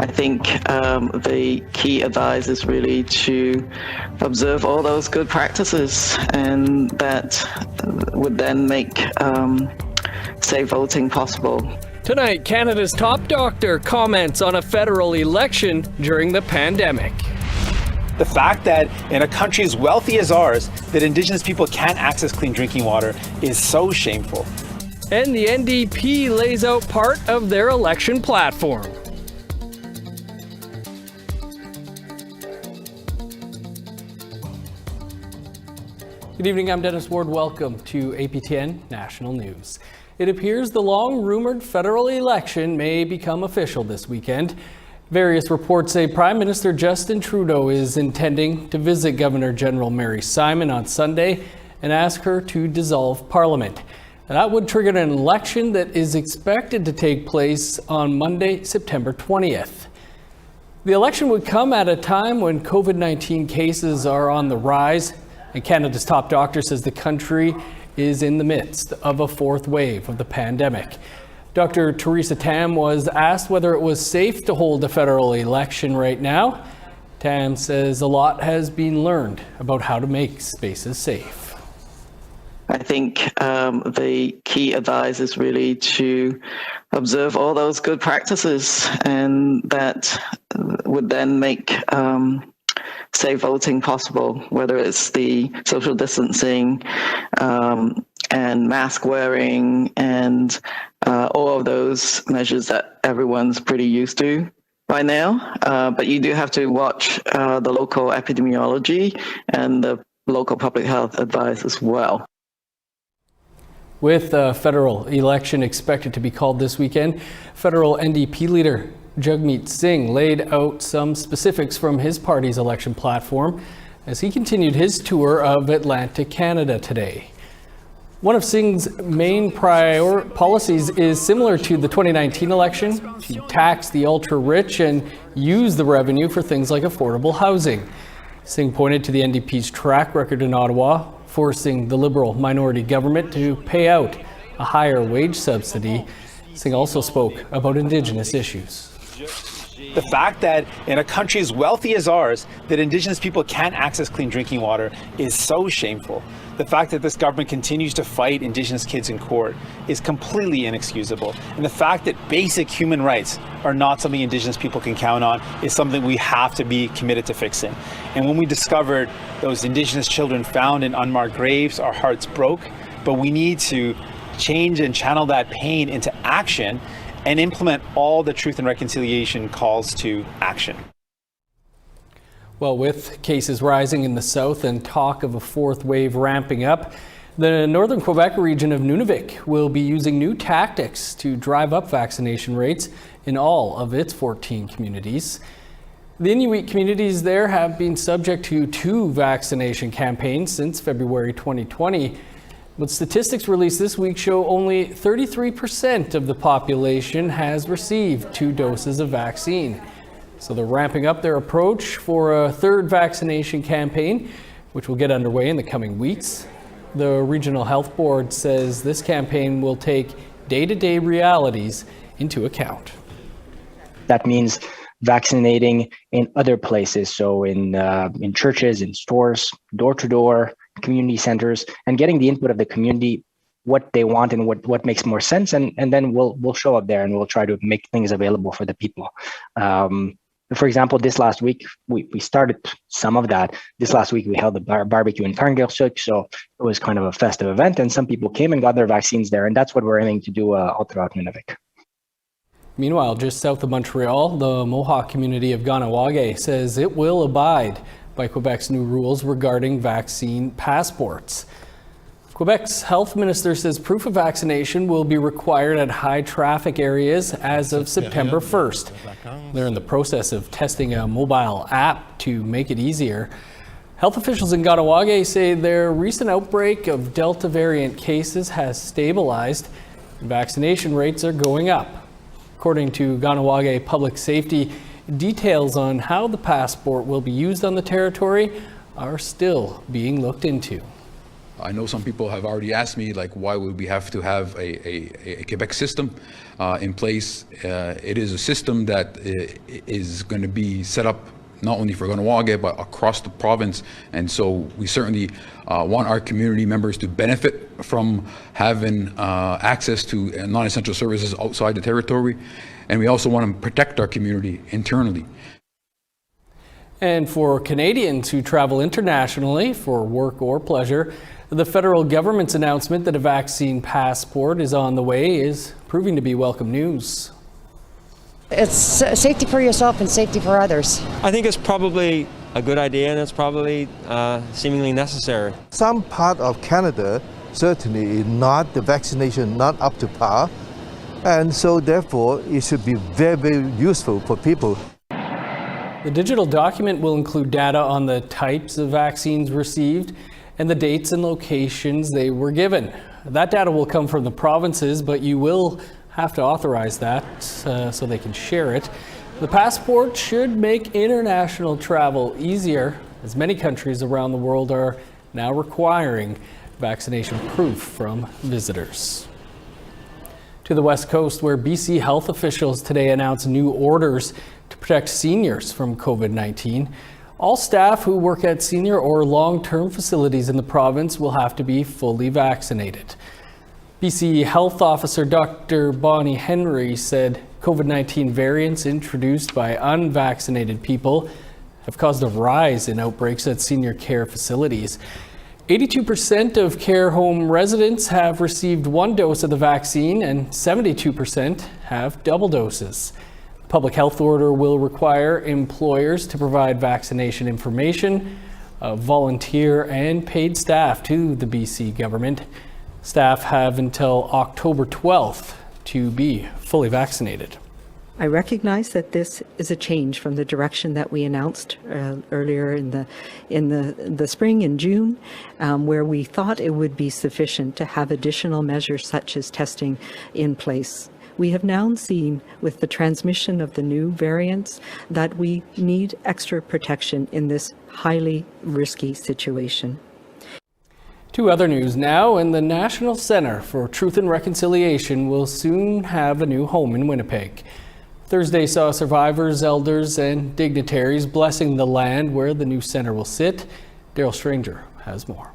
think the key advice is really to observe all those good practices, and that would then make safe voting possible. Tonight, Canada's top doctor comments on a federal election during the pandemic. The fact that in a country as wealthy as ours, that Indigenous people can't access clean drinking water is so shameful. And the NDP lays out part of their election platform. Good evening, I'm Dennis Ward. Welcome to APTN National News. It appears the long-rumored federal election may become official this weekend. Various reports say Prime Minister Justin Trudeau is intending to visit Governor General Mary Simon on Sunday and ask her to dissolve Parliament. That would trigger an election that is expected to take place on Monday, September 20th. The election would come at a time when COVID-19 cases are on the rise, and Canada's top doctor says the country is in the midst of a fourth wave of the pandemic. Dr. Theresa Tam was asked whether it was safe to hold a federal election right now. Tam says a lot has been learned about how to make spaces safe. I think the key advice is really to observe all those good practices, and that would then make safe voting possible, whether it's the social distancing and mask wearing and all of those measures that everyone's pretty used to by now. But you do have to watch the local epidemiology and the local public health advice as well. With the federal election expected to be called this weekend, federal NDP Leader Jagmeet Singh laid out some specifics from his party's election platform as he continued his tour of Atlantic Canada today. One of Singh's main policies is similar to the 2019 election, to tax the ultra-rich and use the revenue for things like affordable housing. Singh pointed to the NDP's track record in Ottawa, forcing the Liberal minority government to pay out a higher wage subsidy. Singh also spoke about Indigenous issues. The fact that in a country as wealthy as ours, that Indigenous people can't access clean drinking water is so shameful. The fact that this government continues to fight Indigenous kids in court is completely inexcusable. And the fact that basic human rights are not something Indigenous people can count on is something we have to be committed to fixing. And when we discovered those Indigenous children found in unmarked graves, our hearts broke. But we need to change and channel that pain into action and implement all the Truth and Reconciliation calls to action. Well, with cases rising in the south and talk of a fourth wave ramping up, the northern Quebec region of Nunavik will be using new tactics to drive up vaccination rates in all of its 14 communities. The Inuit communities there have been subject to 2 vaccination campaigns since February 2020. But statistics released this week show only 33% of the population has received 2 doses of vaccine. So they're ramping up their approach for a third vaccination campaign, which will get underway in the coming weeks. The Regional Health Board says this campaign will take day-to-day realities into account. That means vaccinating in other places, so in churches, in stores, door-to-door, community centers, and getting the input of the community, what they want and what makes more sense, and then we'll show up there and we'll try to make things available for the people. For example, this last week we started some of that. This last week we held the barbecue in Karngersuk, so it was kind of a festive event, and some people came and got their vaccines there, and that's what we're aiming to do all throughout Nunavik. Meanwhile, just south of Montreal, the Mohawk community of Ganawage says it will abide by Quebec's new rules regarding vaccine passports. Quebec's health minister says proof of vaccination will be required at high traffic areas as of September 1st. They're in the process of testing a mobile app to make it easier. Health officials in Ganawage say their recent outbreak of Delta variant cases has stabilized and vaccination rates are going up. According to Ganawage Public Safety, details on how the passport will be used on the territory are still being looked into. I know some people have already asked me, like, why would we have to have a Quebec system in place? It is a system that is going to be set up not only for Kahnawake, but across the province. And so we certainly want our community members to benefit from having access to non-essential services outside the territory. And we also want to protect our community internally. And for Canadians who travel internationally for work or pleasure, the federal government's announcement that a vaccine passport is on the way is proving to be welcome news. It's safety for yourself and safety for others. I think it's probably a good idea, and it's probably seemingly necessary. Some part of Canada certainly is not the vaccination not up to par, and so therefore it should be very, very useful for people. The digital document will include data on the types of vaccines received and the dates and locations they were given. That data will come from the provinces, but you will have to authorize that so they can share it. The passport should make international travel easier, as many countries around the world are now requiring vaccination proof from visitors. To the West Coast, where BC health officials today announced new orders to protect seniors from COVID-19. All staff who work at senior or long-term facilities in the province will have to be fully vaccinated. BC Health Officer Dr. Bonnie Henry said COVID-19 variants introduced by unvaccinated people have caused a rise in outbreaks at senior care facilities. 82% of care home residents have received one dose of the vaccine and 72% have double doses. The public health order will require employers to provide vaccination information of volunteer and paid staff to the BC government. Staff have until October 12th to be fully vaccinated. I recognize that this is a change from the direction that we announced earlier in the spring, in June, where we thought it would be sufficient to have additional measures such as testing in place. We have now seen with the transmission of the new variants that we need extra protection in this highly risky situation. To other news now, and the National Centre for Truth and Reconciliation will soon have a new home in Winnipeg. Thursday saw survivors, elders, and dignitaries blessing the land where the new centre will sit. Daryl Stranger has more.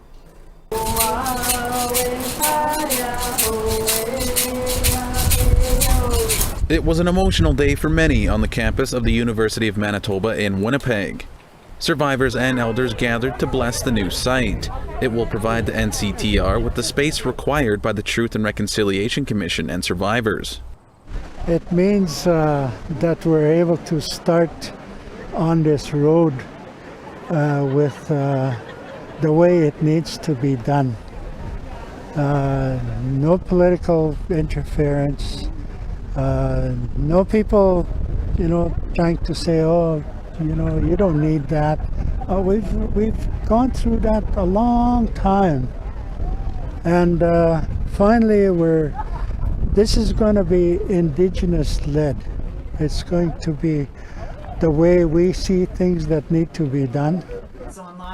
It was an emotional day for many on the campus of the University of Manitoba in Winnipeg. Survivors and elders gathered to bless the new site. It will provide the NCTR with the space required by the Truth and Reconciliation Commission and survivors. It means that we're able to start on this road with the way it needs to be done. No political interference. No people, trying to say, oh, you don't need that. We've gone through that a long time, and finally this is going to be Indigenous led. It's going to be the way we see things that need to be done.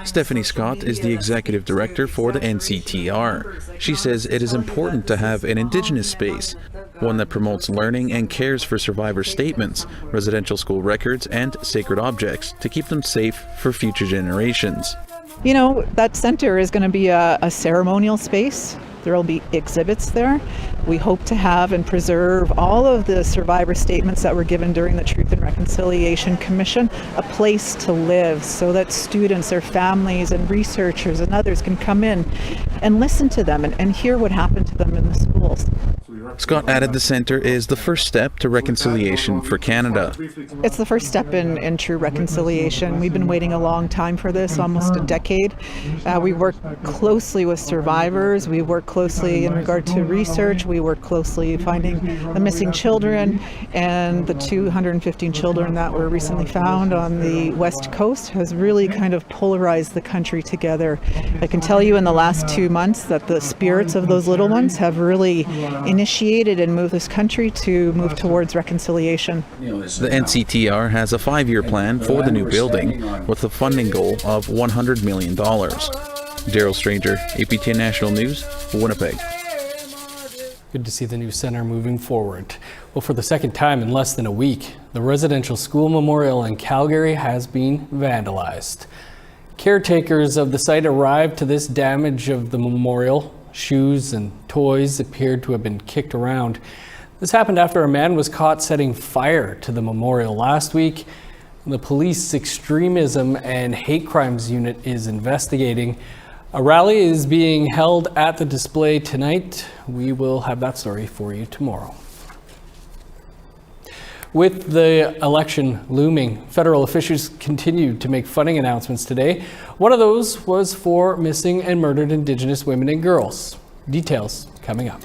Stephanie Scott is the executive director for the NCTR. She says it is important to have an Indigenous space, one that promotes learning and cares for survivor statements, residential school records, and sacred objects to keep them safe for future generations. That center is going to be a ceremonial space. There will be exhibits there. We hope to have and preserve all of the survivor statements that were given during the Truth and Reconciliation Commission, a place to live so that students, their families, and researchers and others can come in and listen to them and hear what happened to them in the schools. Scott added the center is the first step to reconciliation for Canada. It's the first step in true reconciliation. We've been waiting a long time for this, almost a decade. We work closely with survivors. We work closely in regard to research. We work closely finding the missing children, and the 215 children that were recently found on the West Coast has really kind of polarized the country together. I can tell you in the last 2 months that the spirits of those little ones have really initiated and moved this country to move towards reconciliation. The NCTR has a 5-year plan for the new building with a funding goal of $100 million. Daryl Stranger, APTN National News, Winnipeg. Good to see the new center moving forward. Well, for the second time in less than a week, the residential school memorial in Calgary has been vandalized. Caretakers of the site arrived to this damage of the memorial. Shoes and toys appeared to have been kicked around. This happened after a man was caught setting fire to the memorial last week. The police extremism and hate crimes unit is investigating. A rally is being held at the display tonight. We will have that story for you tomorrow. With the election looming, federal officials continued to make funding announcements today. One of those was for missing and murdered Indigenous women and girls. Details coming up.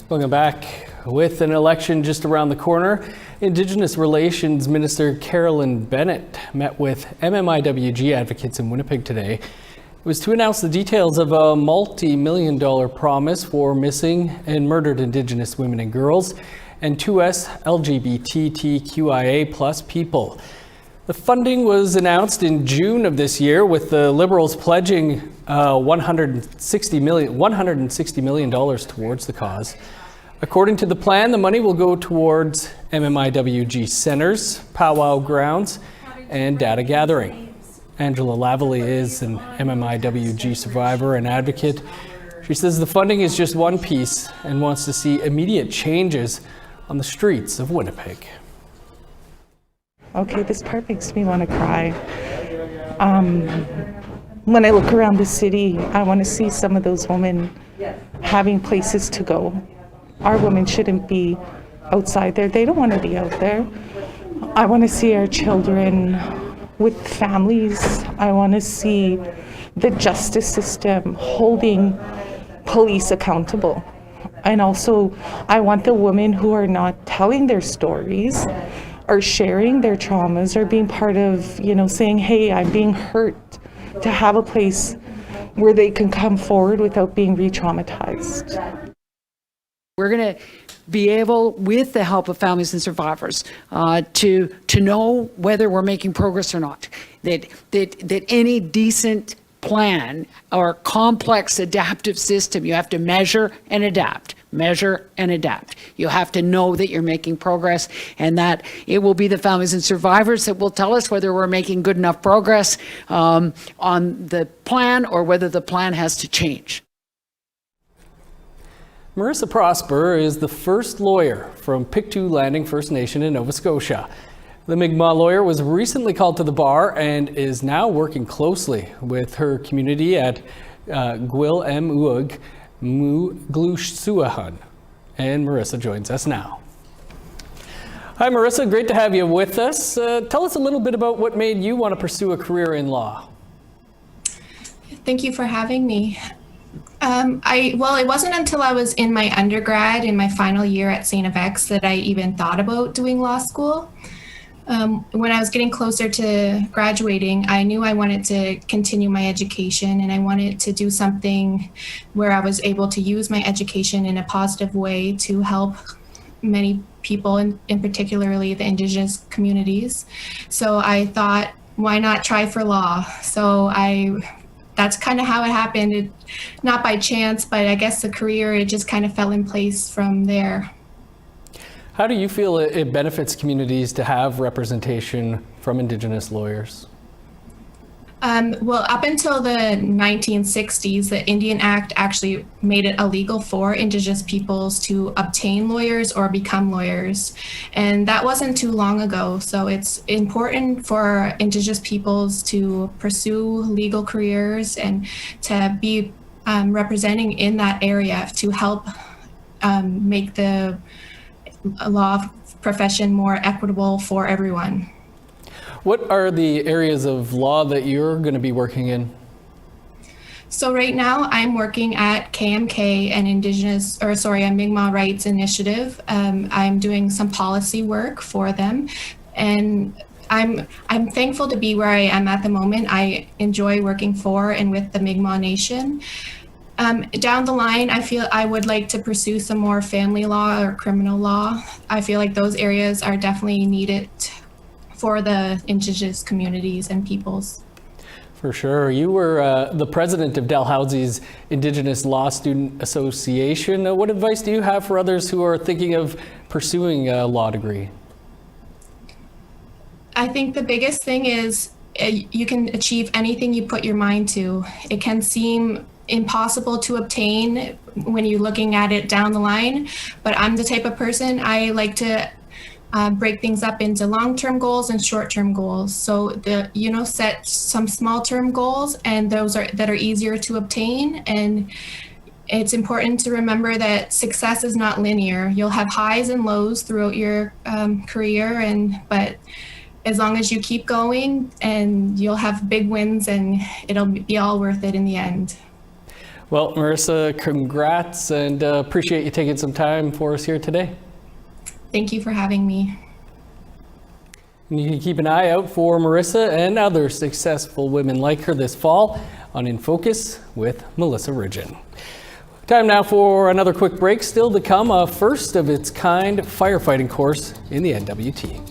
Welcome back. With an election just around the corner, Indigenous Relations Minister Carolyn Bennett met with MMIWG advocates in Winnipeg today. It was to announce the details of a multi-million-dollar promise for missing and murdered Indigenous women and girls and 2S LGBTQIA+ people. The funding was announced in June of this year, with the Liberals pledging $160 million towards the cause. According to the plan, the money will go towards MMIWG centers, powwow grounds, and data gathering. Angela Lavallee is an MMIWG survivor and advocate. She says the funding is just one piece and wants to see immediate changes on the streets of Winnipeg. Okay, this part makes me want to cry. When I look around the city, I want to see some of those women having places to go. Our women shouldn't be outside there. They don't want to be out there. I want to see our children with families. I want to see the justice system holding police accountable. And also, I want the women who are not telling their stories or sharing their traumas or being part of, saying, hey, I'm being hurt, to have a place where they can come forward without being re-traumatized. We're going to be able, with the help of families and survivors, to know whether we're making progress or not. That any decent plan or complex adaptive system, you have to measure and adapt. Measure and adapt. You have to know that you're making progress, and that it will be the families and survivors that will tell us whether we're making good enough progress on the plan or whether the plan has to change. Marissa Prosper is the first lawyer from Pictou Landing First Nation in Nova Scotia. The Mi'kmaq lawyer was recently called to the bar and is now working closely with her community at Gwil-M-Uig Muglusuahan. And Marissa joins us now. Hi Marissa, great to have you with us. Tell us a little bit about what made you want to pursue a career in law. Thank you for having me. It wasn't until I was in my undergrad, in my final year at St. FX, that I even thought about doing law school. When I was getting closer to graduating, I knew I wanted to continue my education, and I wanted to do something where I was able to use my education in a positive way to help many people, in particularly the Indigenous communities. So I thought, why not try for law? So that's kind of how it happened. Not by chance, but I guess the career, it just kind of fell in place from there. How do you feel it benefits communities to have representation from Indigenous lawyers? Well, up until the 1960s, the Indian Act actually made it illegal for Indigenous peoples to obtain lawyers or become lawyers. And that wasn't too long ago. So it's important for Indigenous peoples to pursue legal careers and to be representing in that area to help make the law profession more equitable for everyone. What are the areas of law that you're going to be working in? So right now I'm working at KMK, an Mi'kmaq Rights Initiative. I'm doing some policy work for them, and I'm thankful to be where I am at the moment. I enjoy working for and with the Mi'kmaq Nation. Down the line, I feel I would like to pursue some more family law or criminal law. I feel like those areas are definitely needed for the Indigenous communities and peoples. For sure. You were the president of Dalhousie's Indigenous Law Student Association. What advice do you have for others who are thinking of pursuing a law degree? I think the biggest thing is you can achieve anything you put your mind to. It can seem impossible to obtain when you're looking at it down the line, but I'm the type of person, I like to break things up into long-term goals and short-term goals. So set some small-term goals, and those that are easier to obtain. And it's important to remember that success is not linear. You'll have highs and lows throughout your career, but as long as you keep going, and you'll have big wins, and it'll be all worth it in the end. Well, Marissa, congrats, and appreciate you taking some time for us here today. Thank you for having me. And you can keep an eye out for Marissa and other successful women like her this fall on In Focus with Melissa Ridgen. Time now for another quick break. Still to come, a first of its kind firefighting course in the NWT.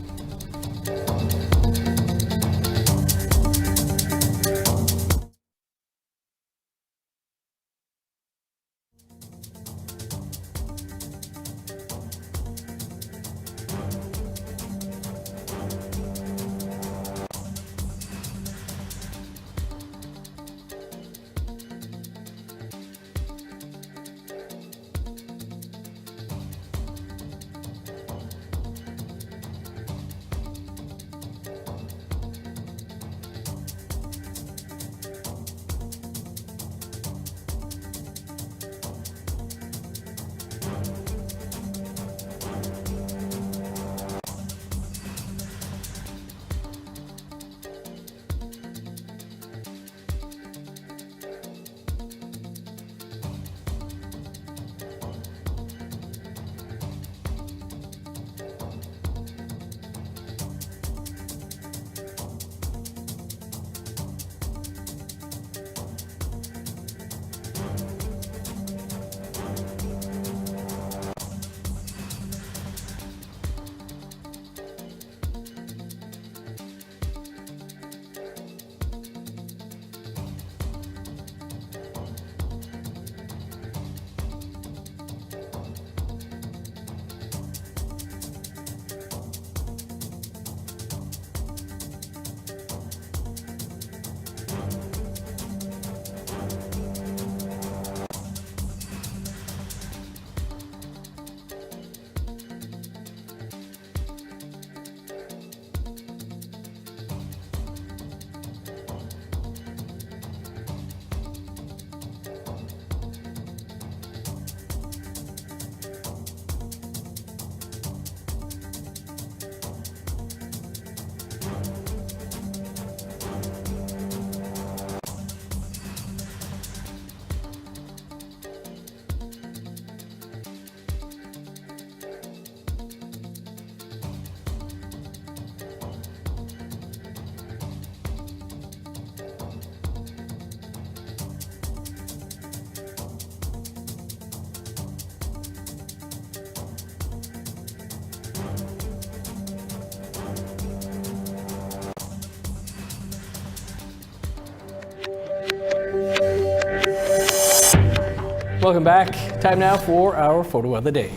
Welcome back. Time now for our photo of the day.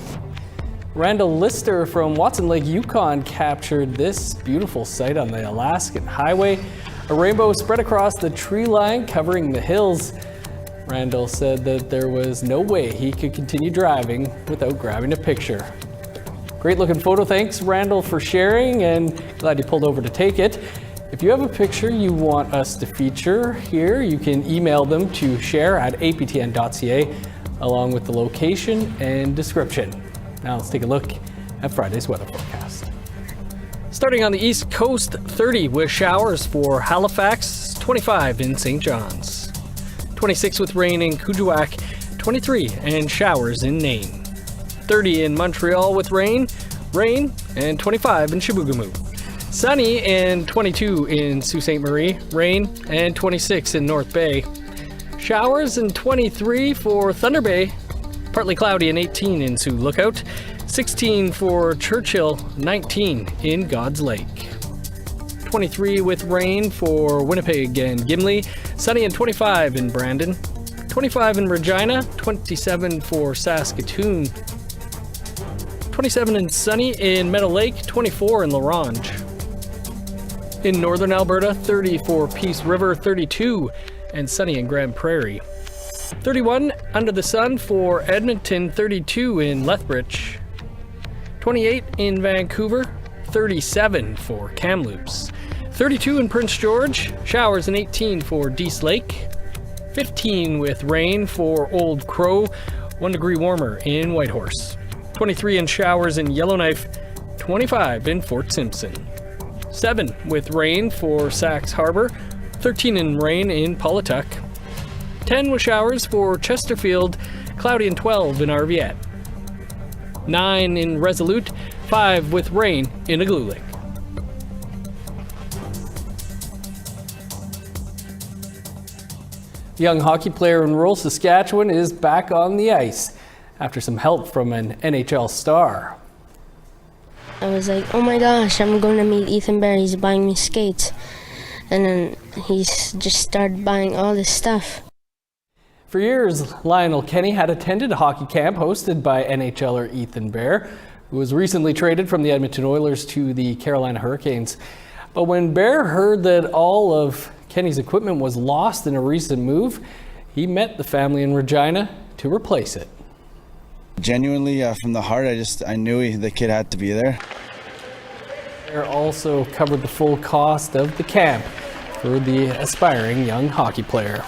Randall Lister from Watson Lake, Yukon captured this beautiful sight on the Alaskan Highway. A rainbow spread across the tree line covering the hills. Randall said that there was no way he could continue driving without grabbing a picture. Great looking photo. Thanks, Randall, for sharing, and glad you pulled over to take it. If you have a picture you want us to feature here, you can email them to share@aptn.ca along with the location and description. Now let's take a look at Friday's weather forecast. Starting on the East Coast, 30 with showers for Halifax, 25 in St. John's, 26 with rain in Kuujjuaq, 23 and showers in Nain, 30 in Montreal with rain, and 25 in Chibougamau. Sunny and 22 in Sault Ste. Marie, rain, and 26 in North Bay. Showers and 23 for Thunder Bay, partly cloudy and 18 in Sioux Lookout, 16 for Churchill, 19 in God's Lake. 23 with rain for Winnipeg and Gimli, sunny and 25 in Brandon, 25 in Regina, 27 for Saskatoon, 27 and sunny in Meadow Lake, 24 in La Ronge. In northern Alberta, 30 for Peace River, 32 and sunny in Grand Prairie. 31 under the sun for Edmonton, 32 in Lethbridge. 28 in Vancouver, 37 for Kamloops. 32 in Prince George, showers and 18 for Dease Lake. 15 with rain for Old Crow, 1 degree warmer in Whitehorse. 23 in showers in Yellowknife, 25 in Fort Simpson. 7 with rain for Sax Harbor, 13 in rain in Paulatuck. 10 with showers for Chesterfield, cloudy and 12 in Arviat. 9 in Resolute, 5 with rain in Igloolik. Young hockey player in rural Saskatchewan is back on the ice after some help from an NHL star. I was like, oh my gosh, I'm going to meet Ethan Bear. He's buying me skates. And then he's just started buying all this stuff. For years, Lionel Kenny had attended a hockey camp hosted by NHLer Ethan Bear, who was recently traded from the Edmonton Oilers to the Carolina Hurricanes. But when Bear heard that all of Kenny's equipment was lost in a recent move, he met the family in Regina to replace it. Genuinely, from the heart, I knew the kid had to be there. Bear also covered the full cost of the camp for the aspiring young hockey player.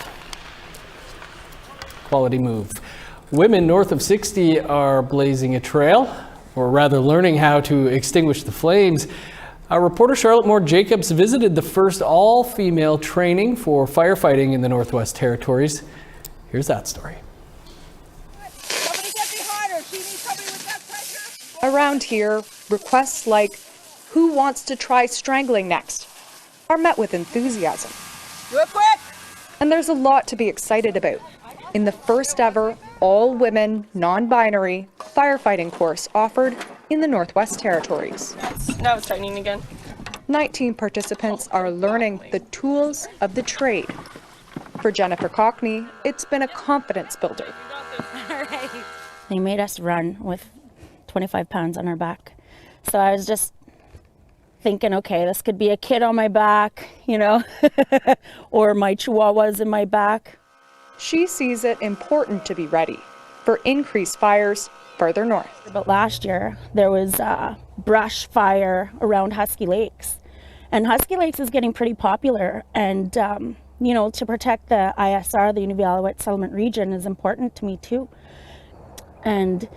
Quality move. Women north of 60 are blazing a trail, or rather learning how to extinguish the flames. Our reporter Charlotte Moore Jacobs visited the first all-female training for firefighting in the Northwest Territories. Here's that story. Around here, requests like, who wants to try strangling next, are met with enthusiasm. Do it quick! And there's a lot to be excited about in the first ever all-women, non-binary firefighting course offered in the Northwest Territories. Now it's tightening again. 19 participants are learning the tools of the trade. For Jennifer Cockney, it's been a confidence builder. They made us run with 25 pounds on our back. So I was just thinking, okay, this could be a kid on my back, you know, or my chihuahuas in my back. She sees it important to be ready for increased fires further north. But last year, there was a brush fire around Husky Lakes. And Husky Lakes is getting pretty popular. And, you know, to protect the ISR, the Inuvialuit Settlement Region, is important to me too. And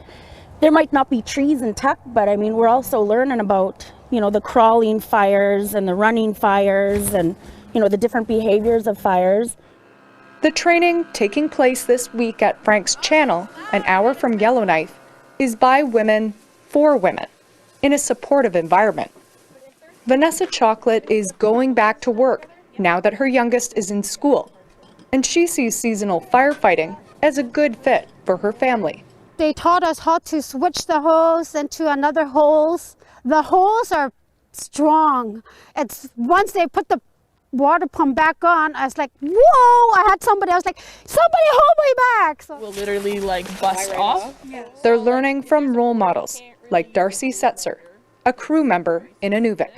there might not be trees in Tuck, but I mean, we're also learning about, you know, the crawling fires and the running fires and, you know, the different behaviors of fires. The training taking place this week at Frank's Channel, an hour from Yellowknife, is by women for women in a supportive environment. Vanessa Chocolate is going back to work now that her youngest is in school, and she sees seasonal firefighting as a good fit for her family. They taught us how to switch the hose into another hose. The hose are strong. It's once they put the water pump back on, I was like, whoa, I had somebody, I was like, somebody hold me back. So We'll literally like bust off. They're learning from role models like Darcy Setzer, a crew member in Inuvik.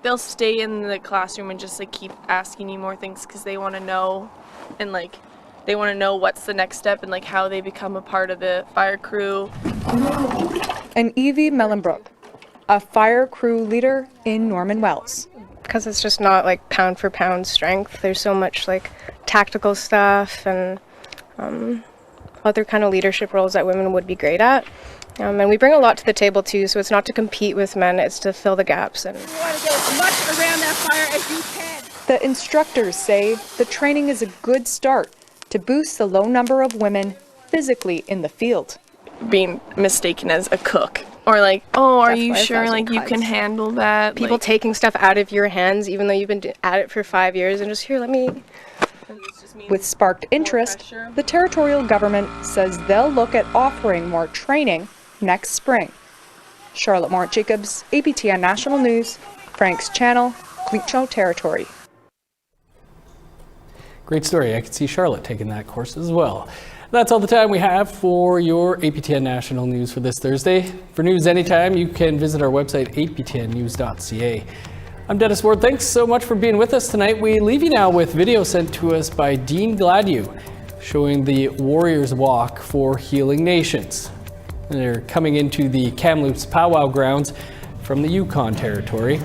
They'll stay in the classroom and just like keep asking you more things because they want to know, and like they want to know what's the next step and like how they become a part of the fire crew. And Evie Mellenbrook, a fire crew leader in Norman Wells. Because it's just not like pound for pound strength. There's so much like tactical stuff and other kind of leadership roles that women would be great at. And we bring a lot to the table too, so it's not to compete with men, it's to fill the gaps. And You want to get as much around that fire as you can. The instructors say the training is a good start to boost the low number of women physically in the field. Being mistaken as a cook. Or like, oh, are you sure like you can handle that? people Like, taking stuff out of your hands, even though you've been at it for 5 years, and just here, let me. With sparked interest, the territorial government says they'll look at offering more training next spring. Charlotte Mort-Jacobs, APTN National News, Frank's Channel, Queechou Territory. Great story. I could see Charlotte taking that course as well. That's all the time we have for your APTN National News for this Thursday. For news anytime, you can visit our website, aptnnews.ca. I'm Dennis Ward. Thanks so much for being with us tonight. We leave you now with video sent to us by Dean Gladu showing the Warriors Walk for Healing Nations. They're coming into the Kamloops Powwow grounds from the Yukon Territory.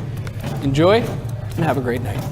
Enjoy and have a great night.